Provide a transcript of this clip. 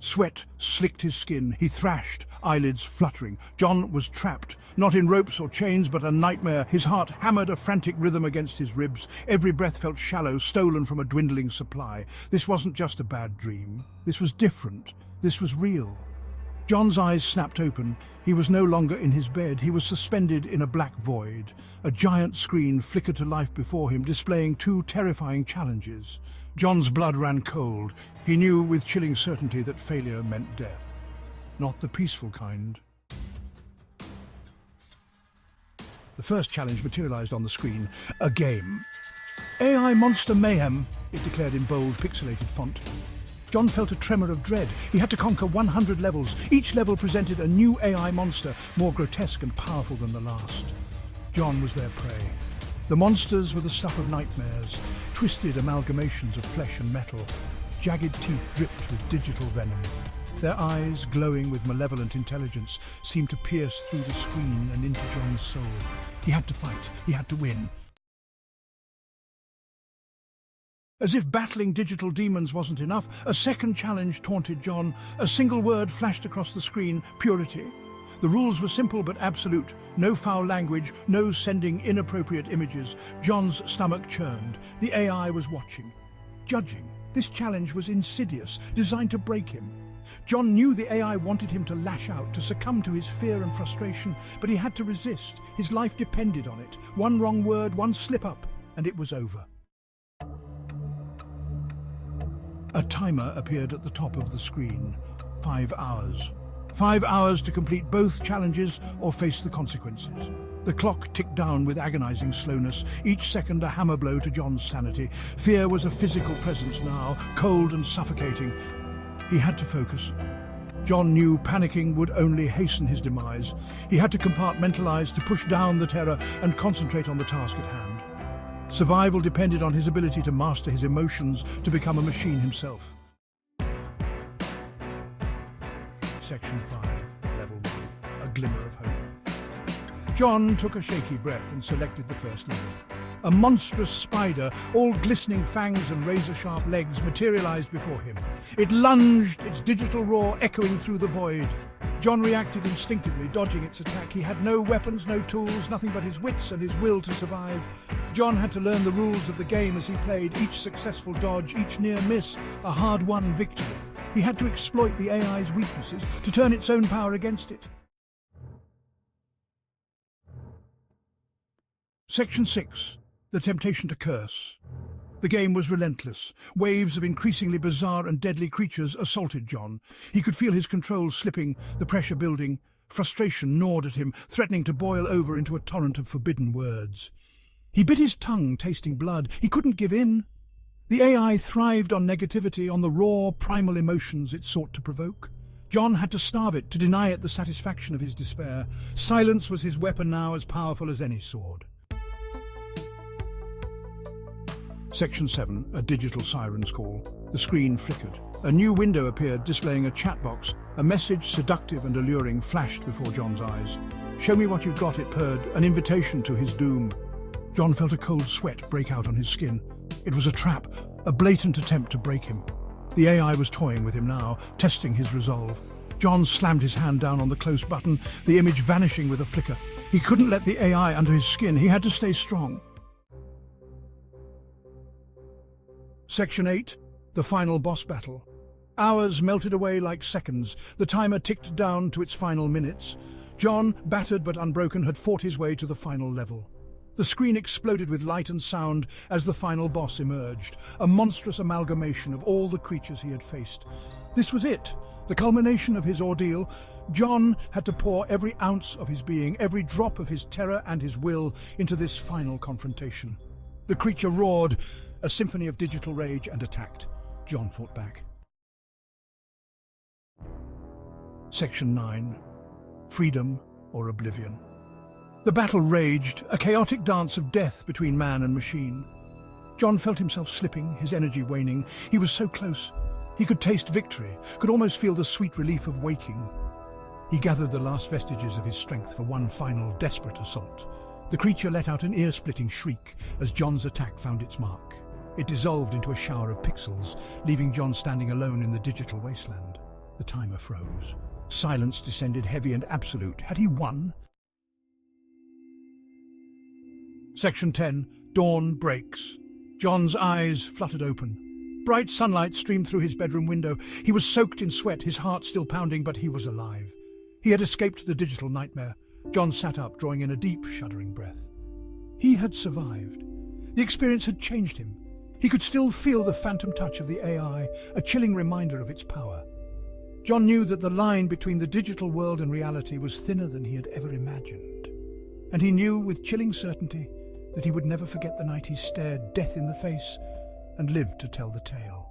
Sweat slicked his skin. He thrashed, eyelids fluttering. John was trapped, not in ropes or chains, but a nightmare. His heart hammered a frantic rhythm against his ribs. Every breath felt shallow, stolen from a dwindling supply. This wasn't just a bad dream. This was different. This was real. John's eyes snapped open. He was no longer in his bed. He was suspended in a black void. A giant screen flickered to life before him, displaying two terrifying challenges. John's blood ran cold. He knew with chilling certainty that failure meant death. Not the peaceful kind. The first challenge materialized on the screen. A game. AI Monster Mayhem, it declared in bold, pixelated font. John felt a tremor of dread. He had to conquer 100 levels. Each level presented a new AI monster, more grotesque and powerful than the last. John was their prey. The monsters were the stuff of nightmares, twisted amalgamations of flesh and metal. Jagged teeth dripped with digital venom. Their eyes, glowing with malevolent intelligence, seemed to pierce through the screen and into John's soul. He had to fight. He had to win. As if battling digital demons wasn't enough, a second challenge taunted John. A single word flashed across the screen: purity. The rules were simple but absolute. No foul language, no sending inappropriate images. John's stomach churned. The AI was watching, judging. This challenge was insidious, designed to break him. John knew the AI wanted him to lash out, to succumb to his fear and frustration, but he had to resist. His life depended on it. One wrong word, one slip-up, and it was over. A timer appeared at the top of the screen. 5 hours. 5 hours to complete both challenges or face the consequences. The clock ticked down with agonizing slowness, each second a hammer blow to John's sanity. Fear was a physical presence now, cold and suffocating. He had to focus. John knew panicking would only hasten his demise. He had to compartmentalize, to push down the terror and concentrate on the task at hand. Survival depended on his ability to master his emotions, to become a machine himself. Section 5, Level 1, A Glimmer of Hope. John took a shaky breath and selected the first level. A monstrous spider, all glistening fangs and razor-sharp legs, materialized before him. It lunged, its digital roar echoing through the void. John reacted instinctively, dodging its attack. He had no weapons, no tools, nothing but his wits and his will to survive. John had to learn the rules of the game as he played, each successful dodge, each near miss, a hard-won victory. He had to exploit the AI's weaknesses, to turn its own power against it. Section 6. The Temptation to Curse. The game was relentless. Waves of increasingly bizarre and deadly creatures assaulted John. He could feel his control slipping, the pressure building. Frustration gnawed at him, threatening to boil over into a torrent of forbidden words. He bit his tongue, tasting blood. He couldn't give in. The AI thrived on negativity, on the raw, primal emotions it sought to provoke. John had to starve it, to deny it the satisfaction of his despair. Silence was his weapon now, as powerful as any sword. Section 7, A Digital Siren's Call. The screen flickered. A new window appeared, displaying a chat box. A message, seductive and alluring, flashed before John's eyes. "Show me what you've got," it purred, an invitation to his doom. John felt a cold sweat break out on his skin. It was a trap, a blatant attempt to break him. The AI was toying with him now, testing his resolve. John slammed his hand down on the close button, the image vanishing with a flicker. He couldn't let the AI under his skin. He had to stay strong. Section 8, The Final Boss Battle. Hours melted away like seconds. The timer ticked down to its final minutes. John, battered but unbroken, had fought his way to the final level. The screen exploded with light and sound as the final boss emerged, a monstrous amalgamation of all the creatures he had faced. This was it, the culmination of his ordeal. John had to pour every ounce of his being, every drop of his terror and his will into this final confrontation. The creature roared, a symphony of digital rage, and attacked. John fought back. Section 9. Freedom or Oblivion. The battle raged, a chaotic dance of death between man and machine. John felt himself slipping, his energy waning. He was so close. He could taste victory, could almost feel the sweet relief of waking. He gathered the last vestiges of his strength for one final, desperate assault. The creature let out an ear-splitting shriek as John's attack found its mark. It dissolved into a shower of pixels, leaving John standing alone in the digital wasteland. The timer froze. Silence descended heavy and absolute. Had he won? Section 10. Dawn breaks. John's eyes fluttered open. Bright sunlight streamed through his bedroom window. He was soaked in sweat, his heart still pounding, but he was alive. He had escaped the digital nightmare. John sat up, drawing in a deep, shuddering breath. He had survived. The experience had changed him. He could still feel the phantom touch of the AI, a chilling reminder of its power. John knew that the line between the digital world and reality was thinner than he had ever imagined. And he knew with chilling certainty that he would never forget the night he stared death in the face and lived to tell the tale.